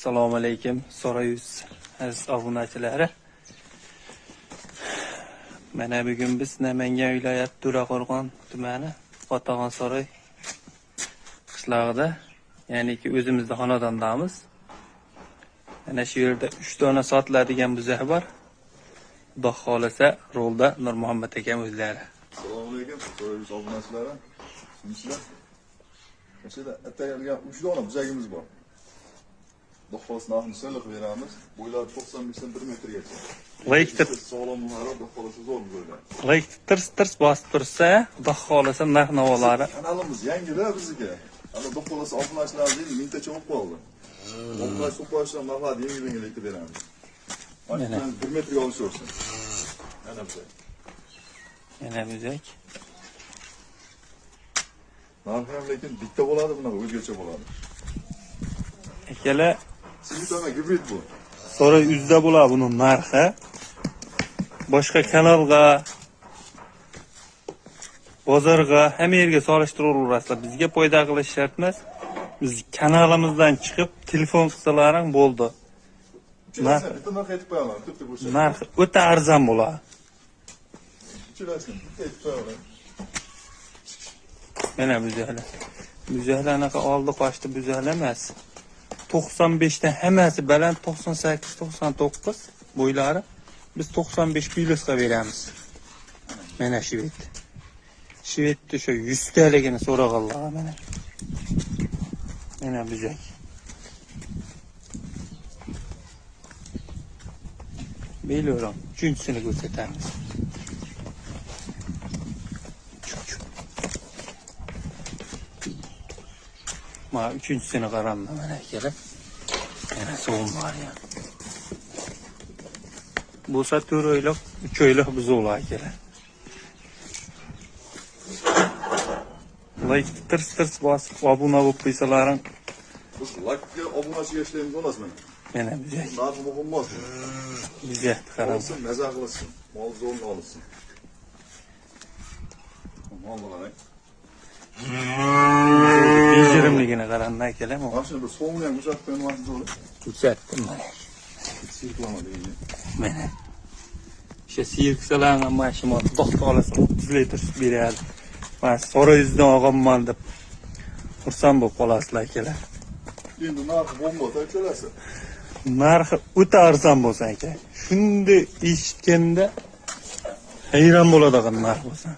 Assalomu alaykum, So'rayuz aziz obunachilari. Mana bugun biz Namangan viloyati To'raqo'rg'on tumani Qotog'onsaroy qishlog'ida, ya'niki o'zimizda xonadondamiz. Mana shu yerda 3 dona sotiladigan buzoq bor. Xudo xolasa rolda Nurmuhammad akam o'zlari. Assalomu alaykum, So'rayuz obunachilari. Sizlar Mesela atalgan 3 dona buzagimiz bor. Do'xos narxini so'lib beramiz. Bo'ylari 95 dan 1 metrgacha. Laykdir. Sog'lomlari do'xolasi zo'r bo'lgan. Laykdir tirs bosib tursa, Xudo xolasa narx-navolari. Kanalimiz yangida bizga. Ana do'xolasi obunachilar deydi, mingtacha bo'lib qoldi. Bunday supoyishdan maqsad yengil aytib beramiz. Mana 1 metrga olishaversin. Mana buzak. Yana buzak. Narxi ham lekin bitta bo'ladi, bunaqa o'zgacha bo'ladi. Akalar, Simitona gibrid bu. So'rayuzda bo'ladi buning narxi. Boshqa kanalga, bozorga, hamma yerga solishtiraverasizlar. Bizga foyda qilish shart emas. Biz kanalimizdan chiqib telefon qilsalaring bo'ldi. Narxi bitta narx aytib qo'yaman, bitta bo'lsa. Narxi o'ta arzon bo'ladi. Chilasin, bitta aytib qo'yaman. Mana buzaklar. Buzaklarnaqa oldi qochdi buzaklar emas. 95 dan hammasi baland 98-99 bo'ylari. Biz 95 kiloga beramiz. Mana shu yerda. Shu yerda shu 100 taligini so'raganlar mana. Mana buzak. Belo'ram, uchinchisini ko'rsatamiz. Ma uchinchisini qaramma mana akalar. Yana so'm bor ya. Bo'lsa 4 oylik, 3 oylik buzoqlar akalar. Like tirs bosib obuna bo'lib qo'ysalaring. Biz like'ga obunachiga ishlaymiz emasmi? Mana buzak. Narxi muhim emas. Buzak qaram. Olsin, maza qilsin. Mol zo'rni olsin. Mol bo'lar. Bejirimligini qaranglar akalar. Mana shuni bir so'mni ham uzatib qo'ymoqchi zo'r. Uzatdim mana. Sirklama deydi. Mana. O'sha sirksalarga mashina to'xta olasa 30 litr sut beradi. Men So'rayuzdan olganman deb xursand bo'lib qolasizlar akalar. Endi narxi bo'lmasa aytasiz. Narxi o'ta arzon bo'lsa aka. Shunda eshitganda hayron bo'ladigan narx bo'lsa.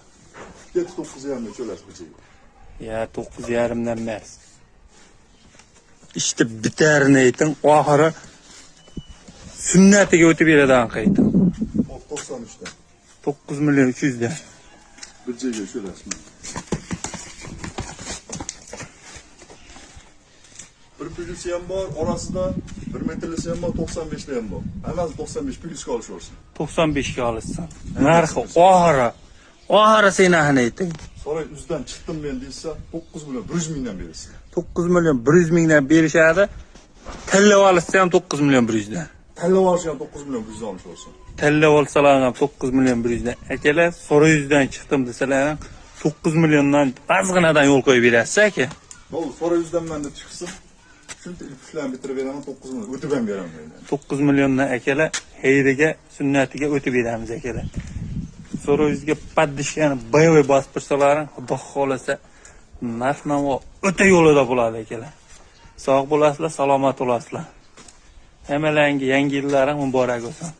9.5 cho'lasi bichiga. Ya 9.5 dan emas. İşte bitarini ayting, oxiri sunnatiga o'tib beradigan qaytim. 93 dan. 9 million 300 dan. Bichiga cho'lasi. Bir plyusi ham bor, orasida 1 metrlisi ham bor, 95 li ham bor. Hammasi 95 plyusga olishaversin. 95 ga olsan. Narxi oxiri seni ayting. So'rayuzdan chiqdim men deysa 9 million 100 mingdan berasiz. 9 million 100 mingdan berishadi. Tanlab olsa ham 9 million 100 dan. Tanlab olish ham 9 million 100 dan olishaversin. Tanlab olsalar ham 9 million 100 dan. Akalar, So'rayuzdan chiqdim desalar ham 9 milliondan ozginadan yo'l qo'yib berasiz aka. Bo'ldi, So'rayuzdan menda chiqsin. Shuncha ishlarni bitirib beraman, 9 million o'tib ham beraman. 9 milliondan akalar hayriga, sunnatiga o'tib beramiz akalar. So'rayuzga paddishani boyoy bosib tursalaring, Xudo xolasa narx-navo o'ta yo'lida bo'ladi akalar. Sog' bo'lasizlar, salomat bo'lasizlar. Hammalarga yangi yillaring muborak bo'lsin.